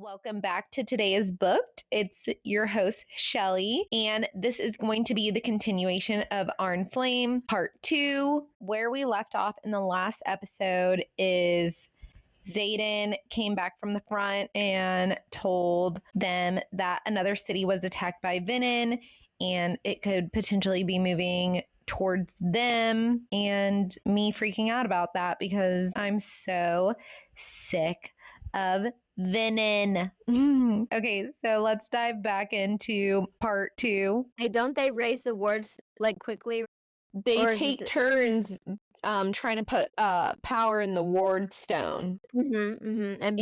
Welcome back to Today's Booked. It's your host, Shelly, and this is going to be the continuation of Iron Flame Part 2. Where we left off in the last episode is Xaden came back from the front and told them that another city was attacked by Venin and it could potentially be moving towards them, and me freaking out about that because I'm so sick of Venin. Okay, so let's dive back into part 2. Hey, don't they raise the words like quickly? They Or is take it- turns trying to put power in the ward stone. And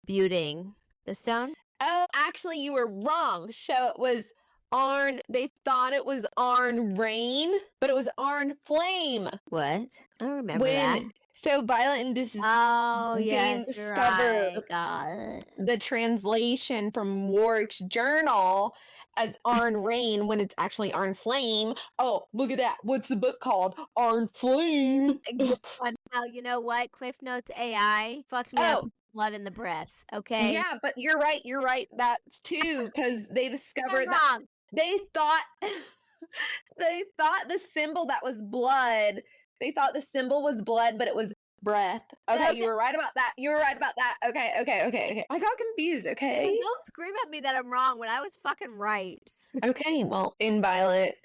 building the stone. Oh, actually, you were wrong. So it was Arn. They thought it was Arn Rain, but it was Arn Flame. What? I don't remember that. So Violet and this is Oh being yes, discovered. right. God. The translation from Warwick's journal as Arn Rain when it's actually Arn Flame. Oh, look at that. What's the book called? Arn Flame. Now you know what? Cliff Notes AI fucked me up. Oh. Blood in the breath. Okay. Yeah, but you're right. You're right. That's too because they discovered that wrong. they thought the symbol that was blood. They thought the symbol was blood, but it was breath. Okay, you were right about that. You were right about that. Okay. I got confused. Okay. Don't scream at me that I'm wrong when I was fucking right. Okay. Well, in Violet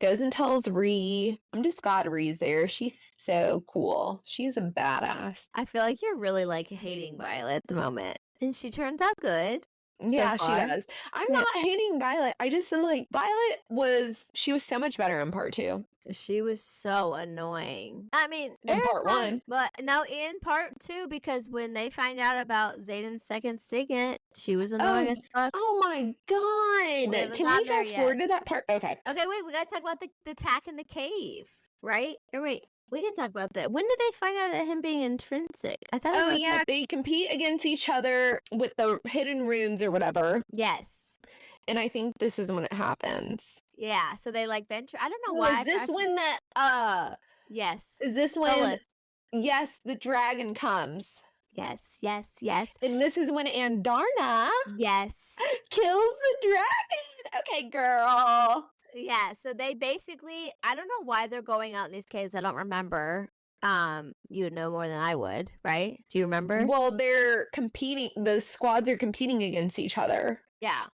goes and tells Ree. I'm just glad Ree's there. She's so cool. She's a badass. I feel like you're really like hating Violet at the moment, and she turns out good. Yeah, she far. does. I'm Yeah. not hating Violet. I just am like Violet was so much better in part 2. She was so annoying. I mean, In they're part fine, 1. but no, in part 2, because when they find out about Xaden's second signet, she was annoying as fuck. Oh my god! haven't Can got we there fast yet. forward to that part? Okay. Okay, wait, we gotta talk about the attack in the cave, right? Or wait, we can talk about that. When did they find out of him being intrinsic? I thought. it Oh was yeah, they compete against each other with the hidden runes or whatever, Yes. and I think this is when it happens. Yeah. So they like venture. I don't know Oh, why. is this when that Yes. Is this when? Solus. Yes, the dragon comes, Yes. and this is when Andarna Yes. kills the dragon. Okay, girl. Yeah, so they basically, I don't know why they're going out in these caves. I don't remember. You would know more than I would, right? Do you remember? Well, they're competing. The squads are competing against each other. Yeah.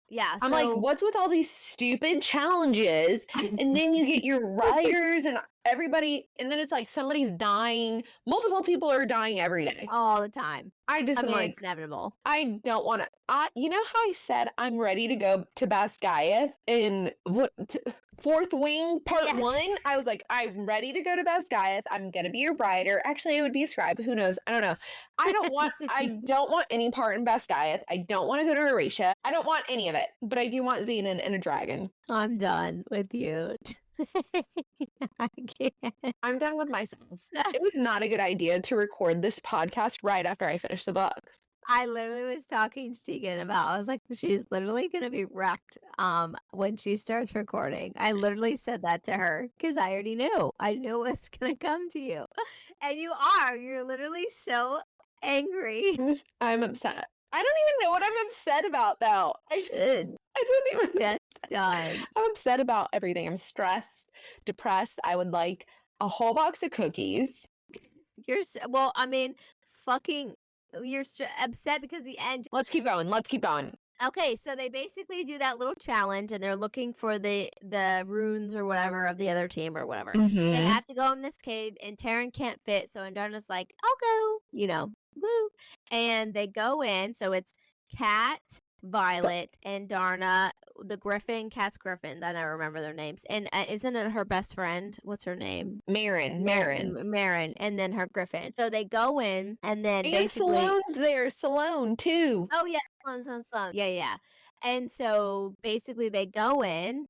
I'm like, so- what's with all these stupid challenges? And then you get your riders and everybody, and then it's like somebody's dying. Multiple people are dying every day. all the time. I just I am mean, like, it's inevitable. I don't want to. You know how I said I'm ready to go to Basgiath in Fourth Wing Part Yes. 1? I was like, I'm ready to go to Basgiath. I'm gonna be a rider. Actually, I would be a scribe. Who knows? I don't know. I don't want any part in Basgiath. I don't want to go to Eurasia. I don't want any of it. But I do want Xenon and a dragon. I'm done with you. I can't. I'm done with myself. It was not a good idea to record this podcast right after I finished the book. I literally was talking to Tegan about, I was like, she's literally going to be wrecked when she starts recording. I literally said that to her because I already knew. I knew it was going to come to you. And you are. You're literally so angry. I'm upset. I don't even know what I'm upset about, though. I don't even. Yes, done. I'm upset about everything. I'm stressed, depressed. I would like a whole box of cookies. Well, I mean, fucking, you're upset because the end. Let's keep going. Okay, so they basically do that little challenge and they're looking for the runes or whatever of the other team or whatever. They Mm-hmm. have to go in this cave and Taryn can't fit, so Andarna's like, I'll go, woo. And they go in, so it's Cat, Violet, and Darna, the Griffin, Cat's Griffin. I never remember their names. And isn't it her best friend? What's her name? Marin. Marin, and then her Griffin. So they go in, and then And basically... Salone's there. Salone, too. Oh, yeah. Sloan. Yeah. And so basically they go in,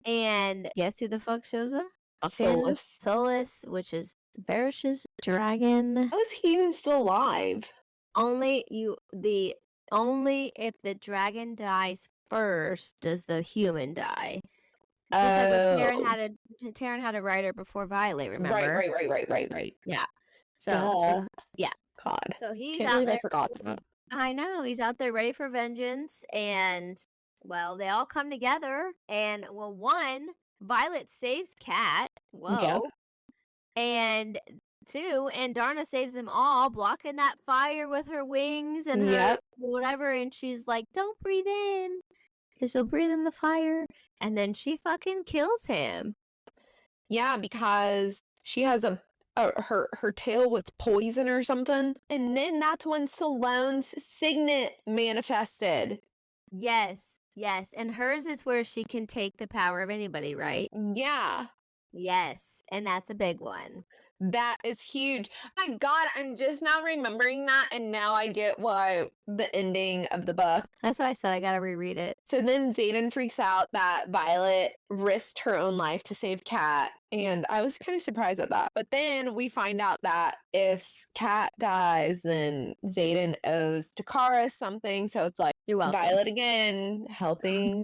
and guess who the fuck shows up? Solus. Solus, which is Varish's dragon. How is he even still alive? Only if the dragon dies first does the human die. Just like when Taryn had a rider before Violet, remember? Right. Yeah. So Duh. yeah. God. So he's Can't out believe there. I forgot that. I know. He's out there ready for vengeance. And, well, they all come together. And, well, one, Violet saves Cat. Yep. Whoa. And two, and Darna saves them all, blocking that fire with her wings and her Yep. whatever. And she's like, don't breathe in because you'll breathe in the fire. And then she fucking kills him. Yeah, because she has her tail was poison or something. And then that's when Salone's signet manifested. Yes. Yes. And hers is where she can take the power of anybody, right? Yeah. Yes. And that's a big one. That is huge. My God, I'm just now remembering that, and now I get why the ending of the book. That's why I said I gotta reread it. So then Xaden freaks out that Violet risked her own life to save Kat, and I was kind of surprised at that. But then we find out that if Kat dies, then Xaden owes Takara something. So it's like You're welcome. Violet again,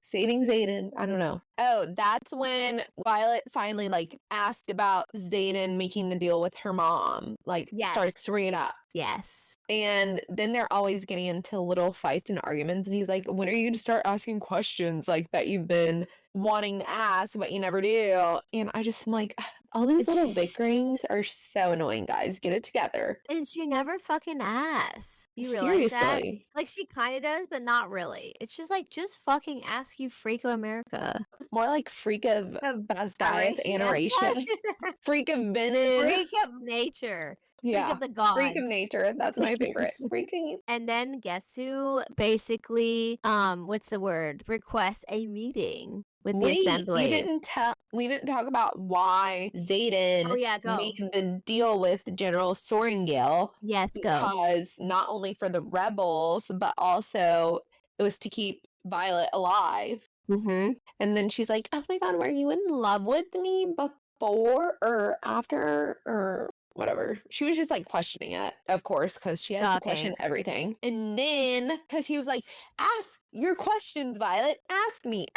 saving Xaden. I don't know. Oh, that's when Violet finally asked about Xaden making the deal with her mom. Started stirring it up. Yes. And then they're always getting into little fights and arguments. And he's like, when are you going to start asking questions that you've been wanting to ask, but you never do? And I just am like, all these little bickerings are so annoying, guys. Get it together. And she never fucking asks. You realize that? Seriously. She kind of does, but not really. It's just just fucking ask, you freak of America. More like freak of Basgaiath Adoration. Adoration. Freak of Benin. Freak of nature. Yeah. Freak of the gods. Freak of nature. That's my favorite. Freaking. And then guess who basically, what's the word? Requests a meeting with the assembly. We didn't talk about why Xaden made the deal with General Sorrengail. Yes, go. Because not only for the rebels, but also it was to keep Violet alive. Mm-hmm. And then she's like, oh my God, were you in love with me before or after or whatever? She was just questioning it, of course, because she has to question everything. And then, because he was like, ask your questions, Violet. Ask me.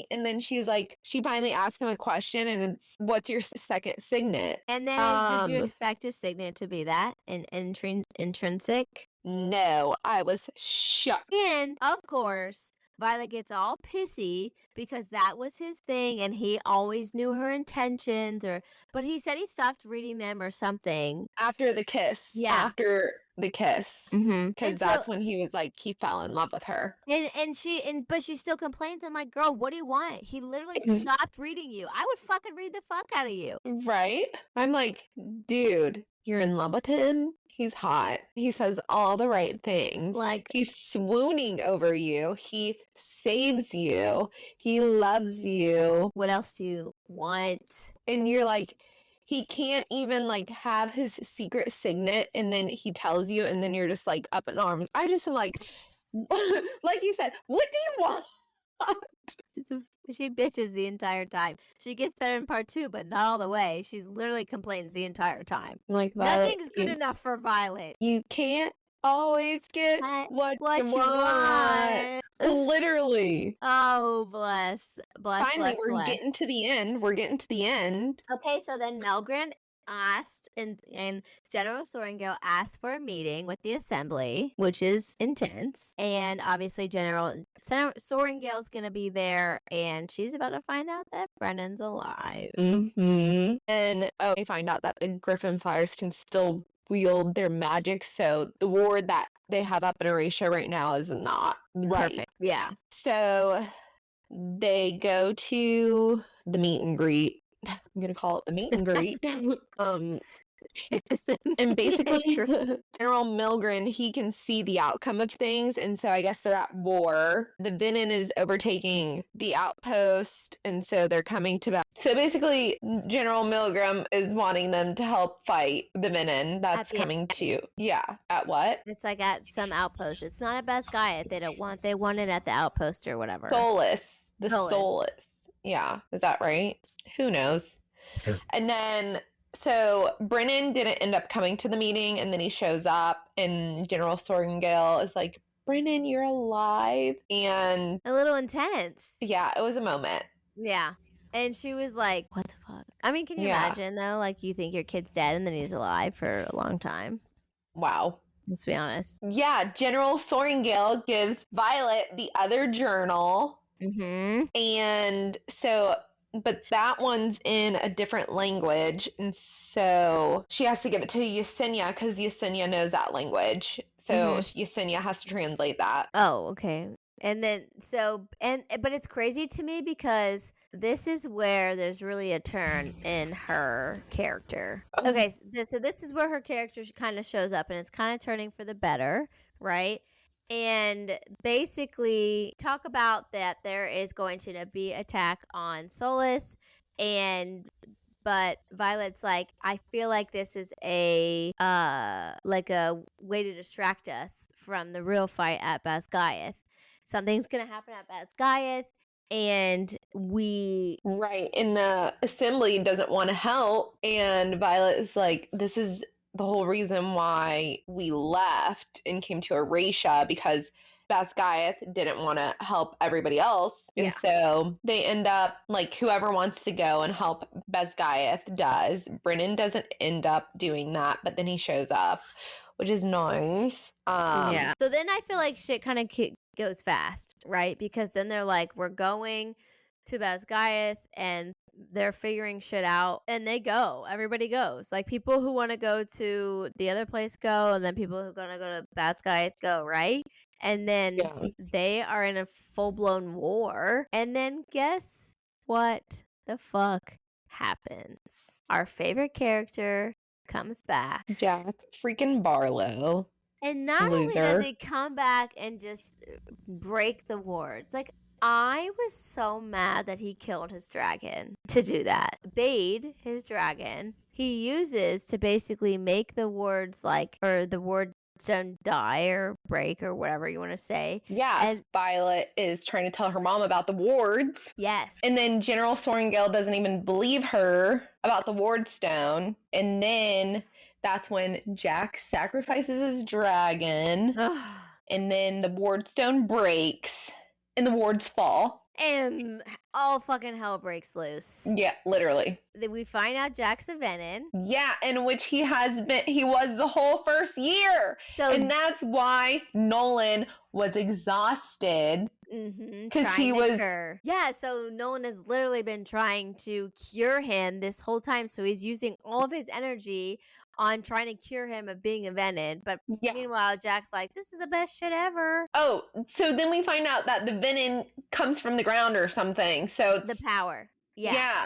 And then she's like, she finally asked him a question, and it's, what's your second signet? And then, did you expect his signet to be that? An intrinsic? No, I was shocked. And, of course, Violet gets all pissy because that was his thing and he always knew her intentions, but he said he stopped reading them or something. After the kiss. Yeah. After the kiss. Because that's when he was he fell in love with her. But she still complains. I'm like, girl, what do you want? He literally stopped reading you. I would fucking read the fuck out of you. Right? I'm like, dude, you're in love with him? He's hot. He says all the right things. He's swooning over you. He saves you. He loves you. What else do you want? And you're like, he can't even have his secret signet, and then he tells you, and then you're just up in arms. I just am like you said, what do you want? She bitches the entire time. She gets better in part 2, but not all the way. She literally complains the entire time. Violet, nothing's good enough for Violet. You can't always get what you want. Literally. Oh, bless. Finally, we're getting to the end. Okay, so then Melgren asked, and General Sorrengail asked for a meeting with the assembly, which is intense. And obviously General Sorrengail's gonna be there, and she's about to find out that Brennan's alive. Mm-hmm. And they find out that the Griffin Fires can still wield their magic, so the ward that they have up in Erasia right now is not right. Perfect. Yeah. So they go to the meet and greet. I'm gonna call it the meet and greet. And basically General Milgren, he can see the outcome of things, and so I guess they're at war. The Venin is overtaking the outpost, and so they're coming to So basically General Milgram is wanting them to help fight the Venin that's coming to at what? It's at some outpost. It's not at Basgaiath. They want it at the outpost or whatever. Solus. Solus. Yeah. Is that right? Who knows? And then, so Brennan didn't end up coming to the meeting, and then he shows up, and General Sorrengail is like, Brennan, you're alive. And a little intense. Yeah, it was a moment. Yeah. And she was like, what the fuck? I mean, can you imagine, though? You think your kid's dead, and then he's alive for a long time. Wow. Let's be honest. Yeah, General Sorrengail gives Violet the other journal. Mm-hmm. And so, but that one's in a different language. And so she has to give it to Yesenia because Yesenia knows that language. So Yesenia has to translate that. Oh, okay. And then but it's crazy to me because this is where there's really a turn in her character. Oh. Okay, so this is where her character kind of shows up, and it's kind of turning for the better, right? And basically talk about that there is going to be attack on Solus, but Violet's like, I feel like this is a way to distract us from the real fight at Basgiath. Something's gonna happen at Basgiath, and Right. And the assembly doesn't want to help. And Violet is like, this is the whole reason why we left and came to Eratia, because Basgiath didn't want to help everybody else. And so they end up, like, whoever wants to go and help Basgiath does. Brennan doesn't end up doing that, but then he shows up, which is nice. So then I feel like shit kind of goes fast, right? Because then they're like, we're going to Basgiath, and they're figuring shit out, and they go. Everybody goes. Like, people who want to go to the other place go, and then people who are going to go to Basgiath go, right? And then they are in a full-blown war. And then guess what the fuck happens? Our favorite character comes back. Jack freaking Barlow. And not only does he come back and just break the wards, like, I was so mad that he killed his dragon to do that. Bade, his dragon, he uses to basically make the wards or the ward stone die or break or whatever you want to say. Yeah, and Violet is trying to tell her mom about the wards. Yes. And then General Sorrengail doesn't even believe her about the ward stone. And then that's when Jack sacrifices his dragon. And then the ward stone breaks and the wards fall. And all fucking hell breaks loose. Yeah, literally. Then we find out Jack's a Venin. Yeah, in which he was the whole first year. And that's why Nolan was exhausted. Because he was. Yeah, so Nolan has literally been trying to cure him this whole time. So he's using all of his energy on trying to cure him of being a Venin. But meanwhile, Jack's like, this is the best shit ever. Oh, so then we find out that the Venin comes from the ground or something. So the power. Yeah.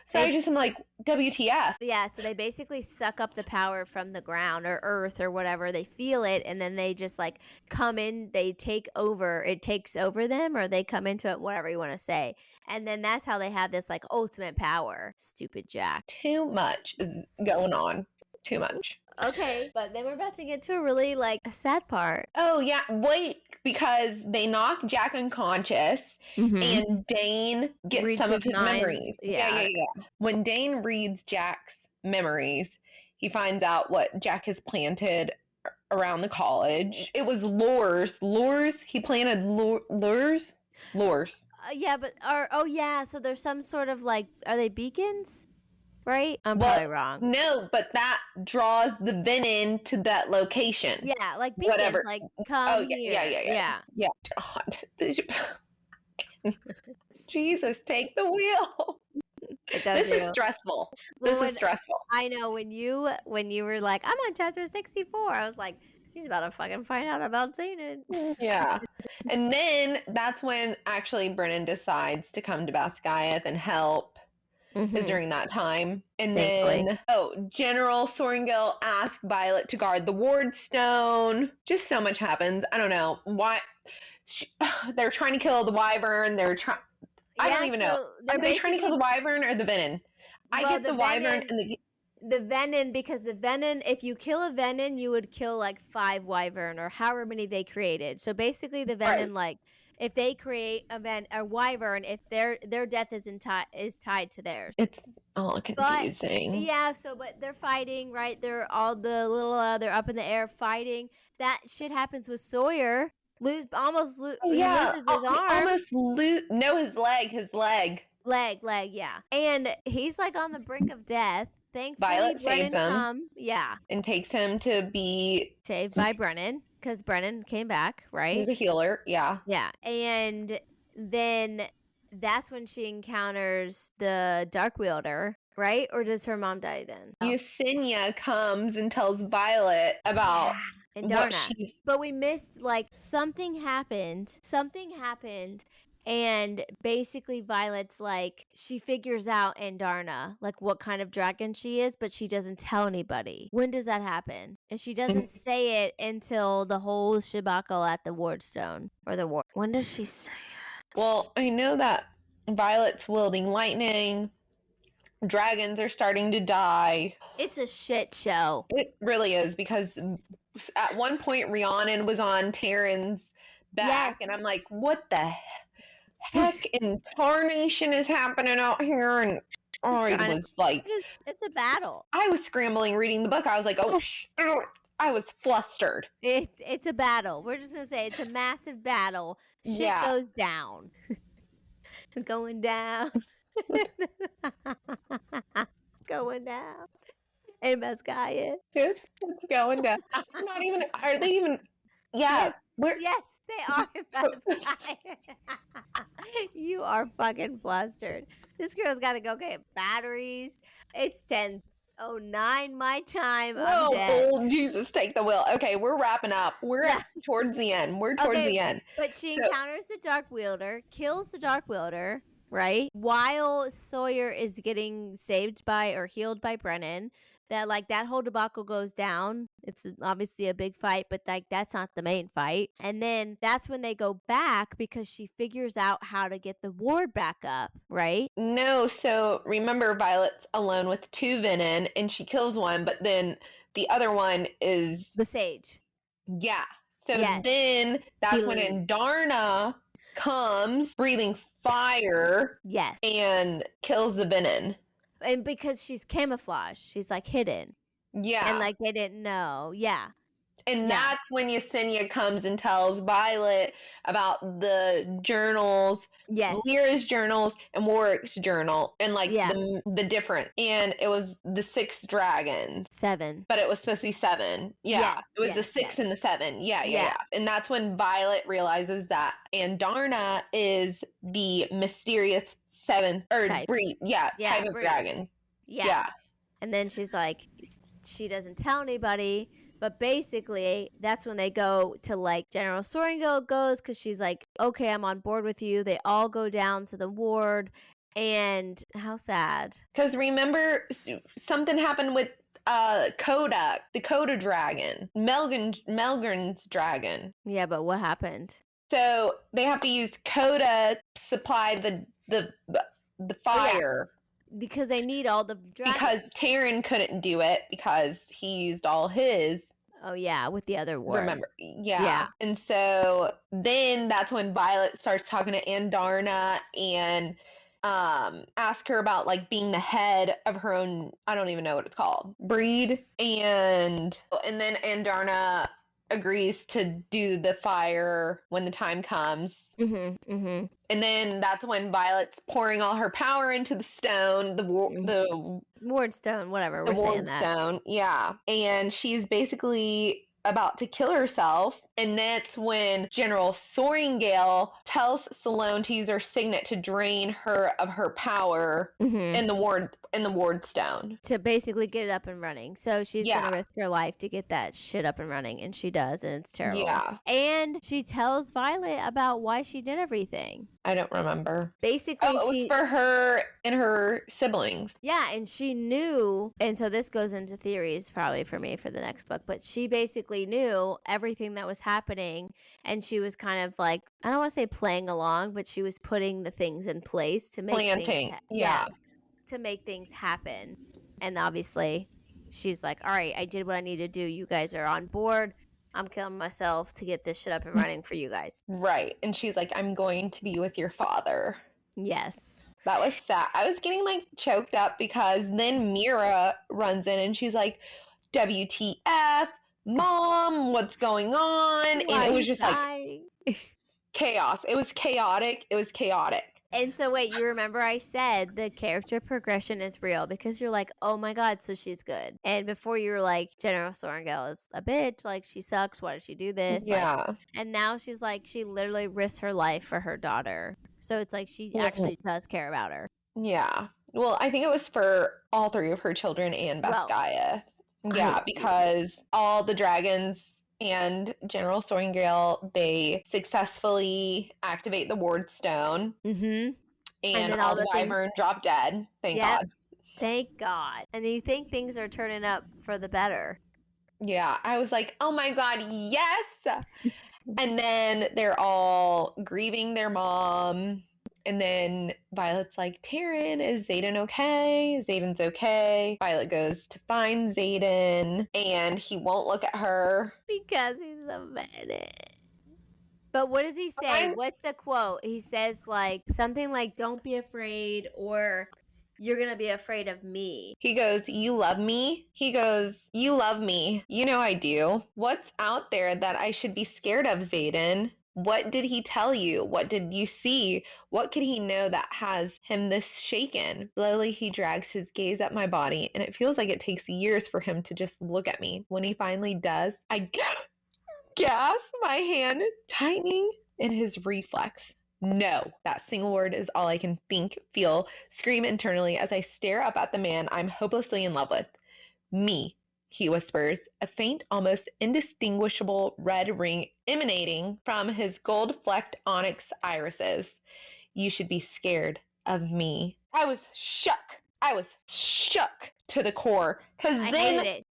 So I'm like, WTF? Yeah, so they basically suck up the power from the ground or earth or whatever. They feel it, and then they just like come in, they take over. It takes over them, or they come into it, whatever you want to say. And then that's how they have this like ultimate power. Stupid Jack. Too much is going on. Too much. Okay, but then we're about to get to a really a sad part. Oh yeah, wait, because they knock Jack unconscious, and Dane gets some of his memories. Yeah. When Dane reads Jack's memories, he finds out what Jack has planted around the college. It was lures. He planted lures. Yeah, but so there's some sort of are they beacons? Right? I'm probably wrong. No, but that draws the Venin to that location. Yeah, like beacons, whatever. Like come here. Yeah. God. Jesus, take the wheel. This is stressful. This is stressful. I know when you were like, I'm on chapter 64, I was like, she's about to fucking find out about Xanon. Yeah. And then that's when actually Brennan decides to come to Basgiath and help. Is during that time. And then, General Sorrengail asked Violet to guard the ward stone. Just so much happens. I don't know. Why? They're trying to kill the wyvern. I don't even know. Are they trying to kill the wyvern or the Venin? I get the wyvern and the Venin, because the Venin, if you kill a Venin, you would kill 5 wyvern or however many they created. So basically the Venin, if they create a wyvern, if their death is tied to theirs. It's all confusing. But they're fighting, right? They're all they're up in the air fighting. That shit happens with Sawyer. He loses his arm. His leg. Leg, yeah. And he's on the brink of death. thankfully Violet Brennan saves him. and takes him to be saved by Brennan because Brennan came back, right? he's a healer. Yeah. Yeah. And then that's when she encounters the Dark Wielder, right? Or does her mom die then? Yesenia comes and tells Violet about And what Darna. she. But we missed, like, something happened. And basically Violet's like, she figures out Andarna, like what kind of dragon she is, but she doesn't tell anybody. When does that happen? And she doesn't say it until the whole shibaco at the Wardstone. When does she say it? Well, I know that Violet's wielding lightning. Dragons are starting to die. It's a shit show. It really is, because at one point Rhiannon was on Taryn's back, Yes. and I'm like, what the heck in tarnation is happening out here? And I was like, It's a battle. I was scrambling reading the book. I was like, oh, I was flustered. It's a battle. We're just gonna say it's a massive battle. Shit Yeah. goes down. Going down. It's going down. And Mescaya. It's going down. Not even. Are they even? Yeah. Yes, they are Mescaya. You are fucking flustered. This girl's got to go get batteries. It's 10:09 my time. I'm dead. Oh, Jesus, take the wheel. Okay, we're wrapping up. We're towards the end. We're towards the end. But she encounters the Dark Wielder, kills the Dark Wielder, right? While Sawyer is getting saved by or healed by Brennan. That whole debacle goes down. It's obviously a big fight, but that's not the main fight. And then that's when they go back because she figures out how to get the ward back up, right? No, so remember Violet's alone with 2 Venom, and she kills one, but then the other one is the Sage. Yeah. So then that's when Andarna comes breathing fire. Yes. And kills the Venom. And because she's camouflaged, she's like hidden. Yeah. And like they didn't know. Yeah. And that's when Yesenia comes and tells Violet about the journals. Yes. Lyra's journals and Warwick's journal. And like the different. And it was the 6 dragons. 7. But it was supposed to be 7. Yeah. It was the 6 and the 7. Yeah. And that's when Violet realizes that Andarna is the mysterious 7th or type. breed. Type of dragon. Yeah. And then she's like, she doesn't tell anybody, but basically that's when they go to like General Soringo goes because she's like, okay, I'm on board with you. They all go down to the ward, and how sad. Because remember, something happened with Coda, the Coda dragon, Melgren's dragon. Yeah, but what happened? So they have to use Coda to supply the fire. Because they need all the dragons. Because Taryn couldn't do it because he used all his. Oh, yeah, with the other ward. Remember. Yeah. And so then that's when Violet starts talking to Andarna and ask her about like being the head of her own, I don't even know what it's called, breed. And then Andarna agrees to do the fire when the time comes. And then that's when Violet's pouring all her power into the stone, the Wardstone, whatever we're saying that. Wardstone, yeah. And she's basically about to kill herself, and that's when General Soringale tells Salone to use her signet to drain her of her power in the Wardstone to basically get it up and running. So she's gonna risk her life to get that shit up and running, and she does, and it's terrible. Yeah. And she tells Violet about why she did everything. I don't remember. Basically, it was for her and her siblings. Yeah, and she knew, and so this goes into theories probably for me for the next book, but she basically knew everything that was happening, and she was kind of like, I don't want to say playing along, but she was putting the things in place to make planting. To make things happen. And obviously, she's like, all right, I did what I need to do. You guys are on board. I'm killing myself to get this shit up and running for you guys. Right. And she's like, I'm going to be with your father. Yes. That was sad. I was getting like choked up because then Mira runs in and she's like, WTF, Mom, what's going on? And it was just like chaos. It was chaotic. And so wait, you remember I said the character progression is real because you're like, oh my god, so she's good. And before you were like, General Sorrengail is a bitch, like she sucks. Why did she do this? Like, Yeah. and now she's like, she literally risks her life for her daughter. So it's like she Mhm. actually does care about her. Yeah. Well, I think it was for all three of her children and Well, Basgiath. Yeah, because all the dragons and General Sorrengail, they successfully activate the ward stone, Mm-hmm. and then all all the the things. wyvern drop dead. Thank Yep. God. Thank God. And you think things are turning up for the better. Yeah, I was like, oh my God, yes. And then they're all grieving their mom. And then Violet's like, Taryn, is Xaden okay? Xaden's okay. Violet goes to find Xaden, and he won't look at her. Because he's a man. But what does he say? What's the quote? He says like something like, don't be afraid, or you're going to be afraid of me. He goes, you love me? He goes, you love me. You know I do. What's out there that I should be scared of, Xaden? What did he tell you? What did you see? What could he know that has him this shaken? Slowly he drags his gaze at my body, and it feels like it takes years for him to just look at me. When he finally does, I gasp, my hand tightening in his reflex. No, that single word is all I can think, feel, scream internally as I stare up at the man I'm hopelessly in love with. Me, he whispers, a faint, almost indistinguishable red ring emanating from his gold-flecked onyx irises. You should be scared of me. I was shook. I was shook to the core. Because I then, hated it.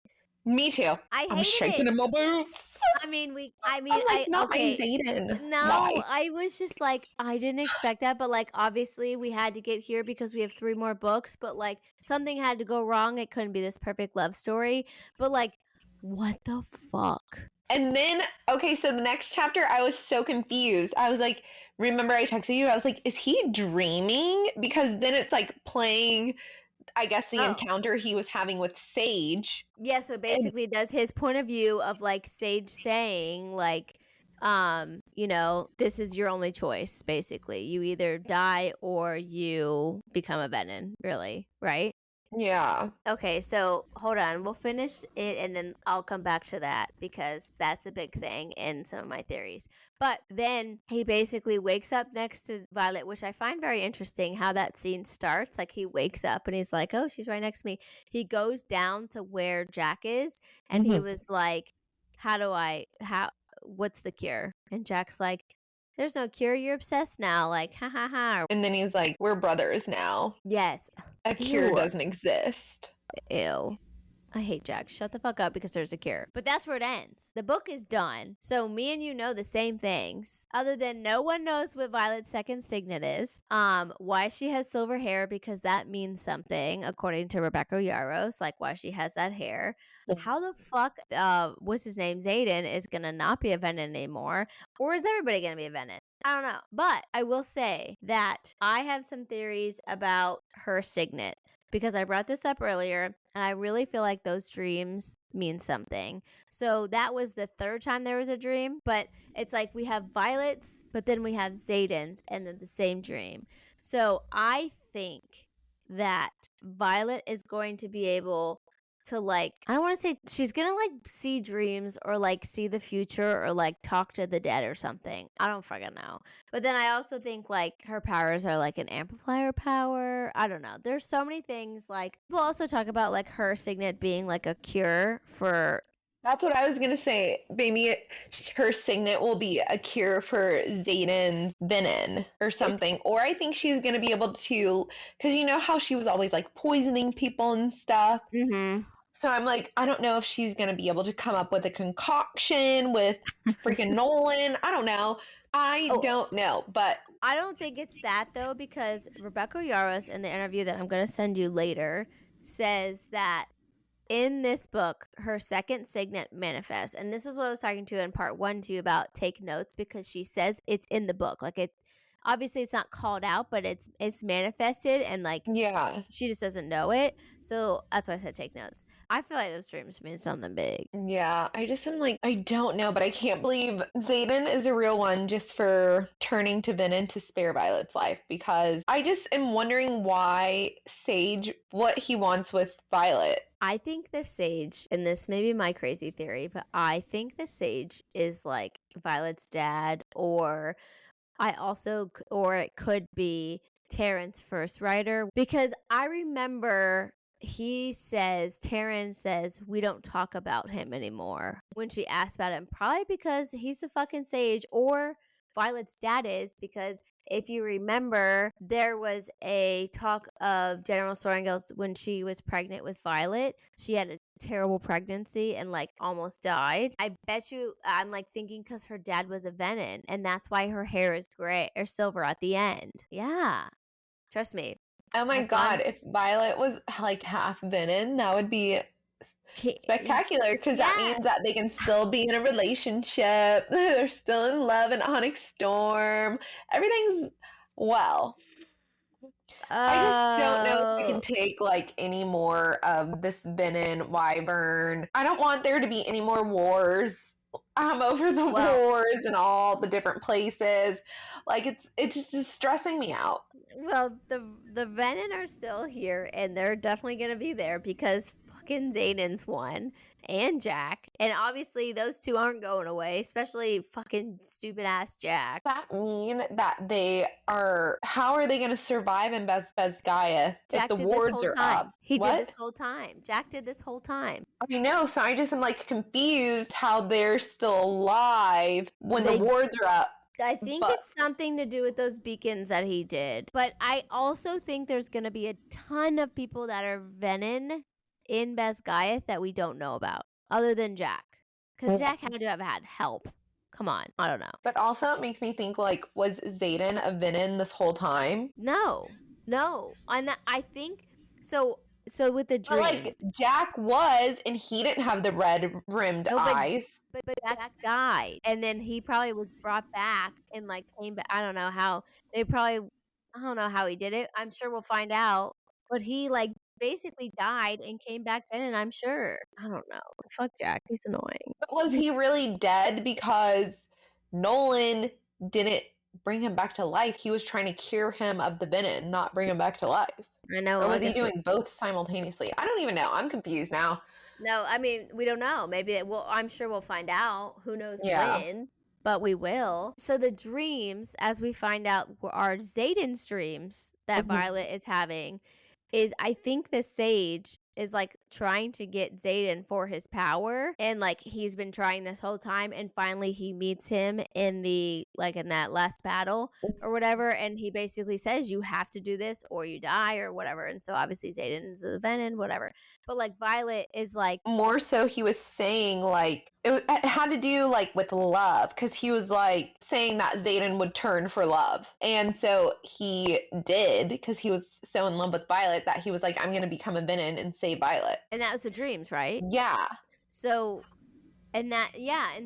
me too. I I'm hated shaking it. in my boots. I mean, I'm like, not okay. Xaden. No, Why? I was just like, I didn't expect that, but like, obviously, we had to get here because we have 3 more books, but like, something had to go wrong. It couldn't be this perfect love story, but like, what the fuck? And then, okay, so the next chapter, I was so confused. I was like, remember I texted you? I was like, is he dreaming? Because then it's like playing, I guess, the encounter he was having with Sage. Yeah, so basically, does his point of view of like Sage saying, like, you know, this is your only choice, basically. You either die or you become a venom, really, right? Yeah. Okay, so hold on. We'll finish it and then I'll come back to that because that's a big thing in some of my theories. But then he basically wakes up next to Violet, which I find very interesting how that scene starts. Like he wakes up and he's like, oh, she's right next to me. He goes down to where Jack is and he was like, what's the cure? And Jack's like, there's no cure. You're obsessed now. Like, ha ha ha. And then he's like, we're brothers now. Yes. A cure Ew. doesn't exist. Ew. I hate Jack. Shut the fuck up because there's a cure. But that's where it ends. The book is done. So me and you know the same things. Other than no one knows what Violet's second signet is. Why she has silver hair because that means something according to Rebecca Yarros. Like why she has that hair. How the fuck what's his name? Xaden is gonna not be a venom anymore. Or is everybody gonna be a venom? I don't know. But I will say that I have some theories about her signet. Because I brought this up earlier, and I really feel like those dreams mean something. So that was the 3rd time there was a dream, but it's like we have Violet's, but then we have Xaden's, and then the same dream. So I think that Violet is going to be able to like, I don't want to say she's gonna like see dreams or like see the future or like talk to the dead or something. I don't fucking know. But then I also think like her powers are like an amplifier power. I don't know. There's so many things. Like people also talk about like her signet being like a cure for. That's what I was gonna say. Maybe her signet will be a cure for Xaden's venom or something. Or I think she's gonna be able to, because you know how she was always like poisoning people and stuff. Mm-hmm. So I'm like, I don't know if she's going to be able to come up with a concoction with freaking Nolan. I don't know. I don't know. But I don't think it's that, though, because Rebecca Yarros in the interview that I'm going to send you later says that in this book, her second signet manifests. And this is what I was talking to in part 1 too about take notes because she says it's in the book. Like obviously it's not called out, but it's manifested, and like Yeah. she just doesn't know it. So that's why I said take notes. I feel like those dreams mean something big. Yeah, I just am like, I don't know, but I can't believe Xaden is a real one just for turning to Venom to spare Violet's life, because I just am wondering why Sage, what he wants with Violet. I think the Sage, and this may be my crazy theory, but I think the Sage is like Violet's dad, or or it could be Terrence first writer, because I remember Terrence says, we don't talk about him anymore when she asked about him, probably because he's the fucking Sage, or Violet's dad is, because if you remember, there was a talk of General Sorrengail's when she was pregnant with Violet. She had a terrible pregnancy and like almost died. I bet you, I'm like thinking because her dad was a Venom, and that's why her hair is gray or silver at the end. Yeah, trust me. Oh my God, if Violet was like half Venom, that would be spectacular, because that means that they can still be in a relationship. They're still in love in Onyx Storm. Everything's well. I just don't know if we can take like any more of this Venom Wyvern. I don't want there to be any more wars. I'm over the wars and all the different places. Like it's just stressing me out. Well, the Venom are still here, and they're definitely gonna be there because fucking Xaden's won, and Jack, and obviously those two aren't going away, especially fucking stupid ass Jack. Does that mean that they are? How are they gonna survive in Bezgaia if the wards are up? He did this whole time. Jack did this whole time. I know, so I just am like confused how they're still alive when the wards are up. I think it's something to do with those beacons that he did. But I also think there's going to be a ton of people that are Venom in Bezgaia that we don't know about, other than Jack. Because Jack had to have had help. Come on. I don't know. But also it makes me think, like, was Xaden a Venom this whole time? No. And I think, so with the dream. Like, Jack was, and he didn't have the red-rimmed eyes. But Jack died, and then he probably was brought back and like came back. I don't know how he did it. I'm sure we'll find out. But he like basically died and came back then, and I'm sure. I don't know. Fuck Jack. He's annoying. But was he really dead because Nolan didn't bring him back to life? He was trying to cure him of the venom, not bring him back to life. I know. Or was he doing both simultaneously? I don't even know. I'm confused now. No, I mean, we don't know. Maybe I'm sure we'll find out. Who knows when, but we will. So the dreams, as we find out, are Xaden's dreams that Violet is having. I think the Sage is like trying to get Xaden for his power, and like he's been trying this whole time, and finally he meets him in that last battle or whatever, and he basically says you have to do this or you die or whatever. And so obviously Xaden's a Venom, whatever, but like Violet is like more so he was saying like it had to do like with love, because he was like saying that Xaden would turn for love, and so he did, because he was so in love with Violet that he was like, I'm gonna become a Venom and save Violet. And that was the dreams, right? Yeah. So and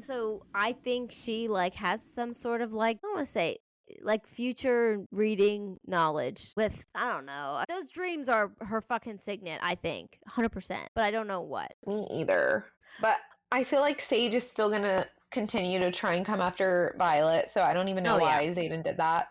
so I think she like has some sort of like, I don't want to say like future reading knowledge with, I don't know, those dreams are her fucking signet, I think 100%, but I don't know what. Me either. But I feel like Sage is still gonna continue to try and come after Violet, so I don't even know why Xaden did that,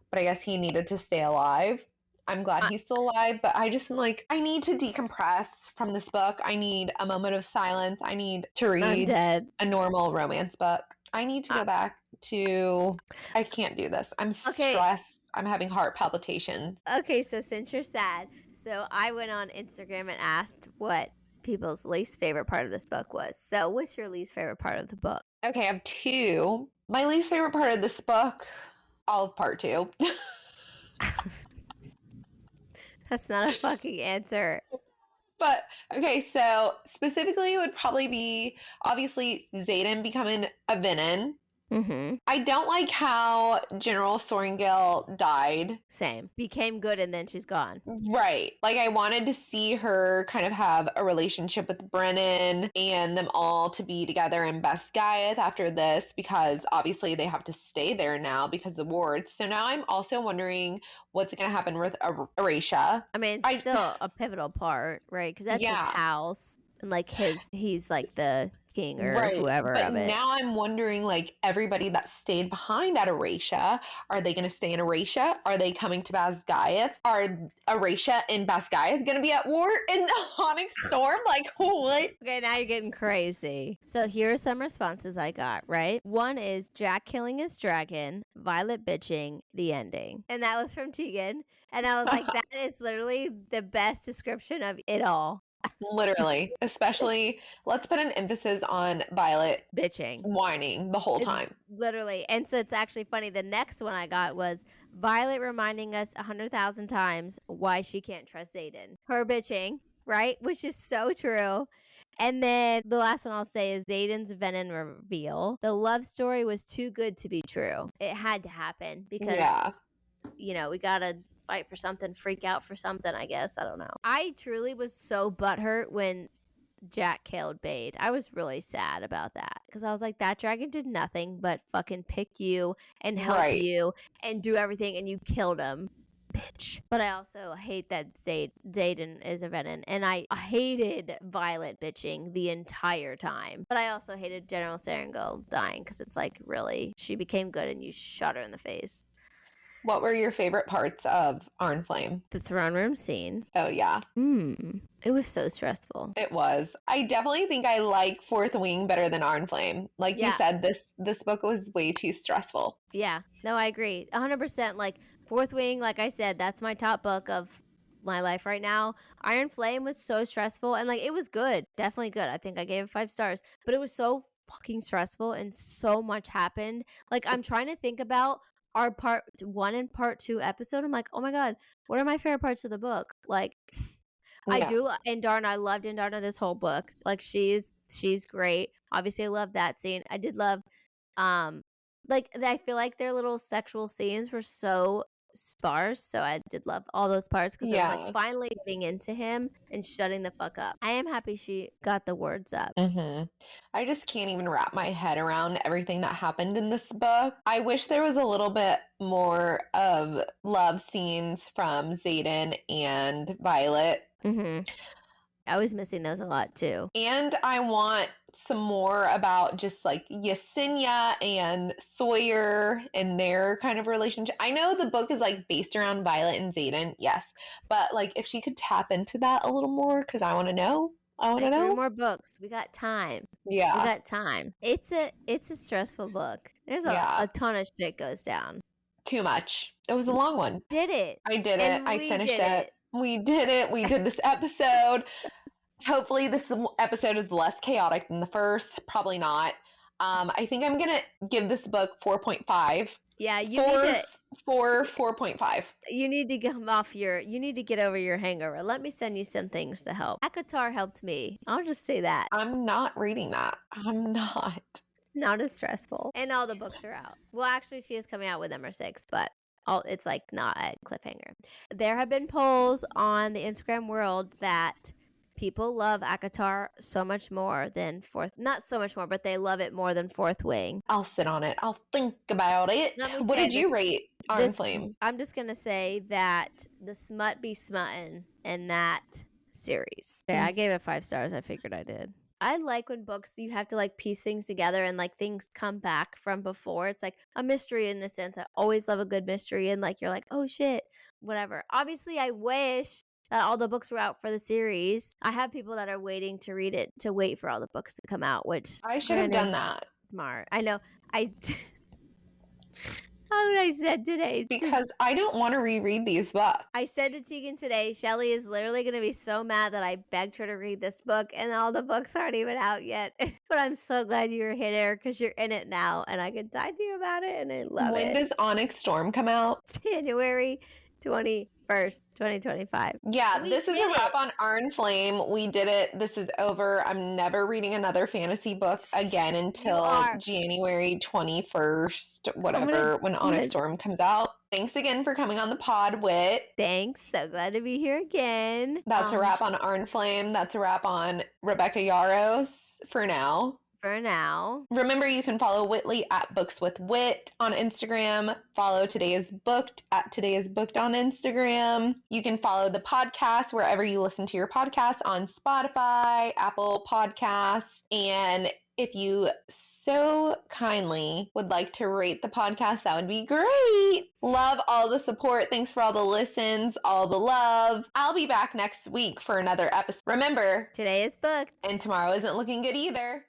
but I guess he needed to stay alive. I'm glad he's still alive, but I just am like, I need to decompress from this book. I need a moment of silence. I need to read a normal romance book. I need to go back to, I can't do this. I'm stressed. I'm having heart palpitations. Okay, so since you're sad, so I went on Instagram and asked what people's least favorite part of this book was. So what's your least favorite part of the book? Okay, I have two. My least favorite part of this book, all of part 2. That's not a fucking answer. But, okay, so specifically it would probably be, obviously, Xaden becoming a Venom. Mm-hmm. I don't like how General Sorrengail died. Same. Became good and then she's gone. Right. Like, I wanted to see her kind of have a relationship with Brennan and them all to be together in Basgiath after this, because obviously they have to stay there now because of wards. So now I'm also wondering what's going to happen with Erasia. I mean, it's still a pivotal part, right? Because that's his house. And like he's like the king or whoever but of it. now I'm wondering, like, everybody that stayed behind at Erasia, are they going to stay in Erasia? Are they coming to Basgiath? Are Erasia and Basgiath going to be at war in the Onyx Storm? Like, what? Okay, now you're getting crazy. So here are some responses I got, right? One is Jack killing his dragon, Violet bitching, the ending. And that was from Tegan. And I was like, that is literally the best description of it all. Literally. Especially, let's put an emphasis on Violet bitching, whining the whole time. Literally. And so it's actually funny. The next one I got was Violet reminding us 100,000 times why she can't trust Xaden. Her bitching, right? Which is so true. And then the last one I'll say is Xaden's venom reveal. The love story was too good to be true. It had to happen because, you know, we got to fight for something, freak out for something, I guess. I don't know. I truly was so butthurt when Jack killed Bade. I was really sad about that because I was like, that dragon did nothing but fucking pick you and help you and do everything, and you killed him, bitch. But I also hate that Xaden is a venom, and I hated Violet bitching the entire time. But I also hated General Sorrengail dying because it's like, really, she became good and you shot her in the face. What were your favorite parts of Arnflame? The throne room scene. Oh, yeah. It was so stressful. It was. I definitely think I like Fourth Wing better than Arnflame. Like you said, this book was way too stressful. Yeah. No, I agree. 100%. Like, Fourth Wing, like I said, that's my top book of my life right now. Iron Flame was so stressful, and like, it was good. Definitely good. I think I gave it 5 stars. But it was so fucking stressful, and so much happened. Like, I'm trying to think about our part 1 and part 2 episode. I'm like, oh my god, what are my favorite parts of the book? Like, I do. Andarna, I loved Andarna this whole book. Like, she's great. Obviously, I love that scene. I did love, like, I feel like their little sexual scenes were so sparse, so I did love all those parts because I was like finally getting into him and shutting the fuck up. I am happy she got the words up. I just can't even wrap my head around everything that happened in this book. I wish there was a little bit more of love scenes from Xaden and Violet. I was missing those a lot too. And I want some more about just like Yesenia and Sawyer and their kind of relationship. I know the book is like based around Violet and Xaden, yes, but like if she could tap into that a little more, because I want to know. I want to know. 3 more books. We got time. Yeah, we got time. It's a stressful book. There's a ton of shit goes down. Too much. It was a long one. Did it? I did it. I finished it. We did it. We did this episode. Hopefully this episode is less chaotic than the first. Probably not. I think I'm gonna give this book 4.5. Yeah, you need to 4.5. You need to come off you need to get over your hangover. Let me send you some things to help. ACOTAR helped me. I'll just say that. I'm not reading that. I'm not. It's not as stressful. And all the books are out. Well, actually she is coming out with number 6, but it's like not a cliffhanger. There have been polls on the Instagram world that people love ACOTAR so much more than not so much more, but they love it more than Fourth Wing. I'll sit on it. I'll think about it. What did you rate Arnflame? I'm just going to say that the smut be smuttin' in that series. Yeah, I gave it 5 stars. I figured I did. I like when books, you have to like piece things together and like things come back from before. It's like a mystery in a sense. I always love a good mystery and like you're like, oh shit, whatever. Obviously, I wish that all the books were out for the series. I have people that are waiting to read it, to wait for all the books to come out, which I should have done that. Smart. I know. How did I said today? Because I don't want to reread these books. I said to Tegan today, Shelly is literally going to be so mad that I begged her to read this book and all the books aren't even out yet. But I'm so glad you were here because you're in it now and I can talk to you about it and I love it. When does Onyx Storm come out? January 20. 1st, 2025. Yeah, We this is a did wrap it. on Iron Flame. We did it. This is over. I'm never reading another fantasy book again You until are. January 21st, I'm whatever, when gonna- Onyx Storm comes out. Thanks again for coming on the pod, Wit. Thanks. So glad to be here again. That's a wrap on Iron Flame. That's a wrap on Rebecca Yaros for now. For now. Remember, you can follow Whitley at Books with Wit on Instagram. Follow Today is Booked at Today is Booked on Instagram. You can follow the podcast wherever you listen to your podcast on Spotify, Apple Podcasts, and if you so kindly would like to rate the podcast, that would be great. Love all the support. Thanks for all the listens, all the love. I'll be back next week for another episode. Remember, Today is booked. and tomorrow isn't looking good either.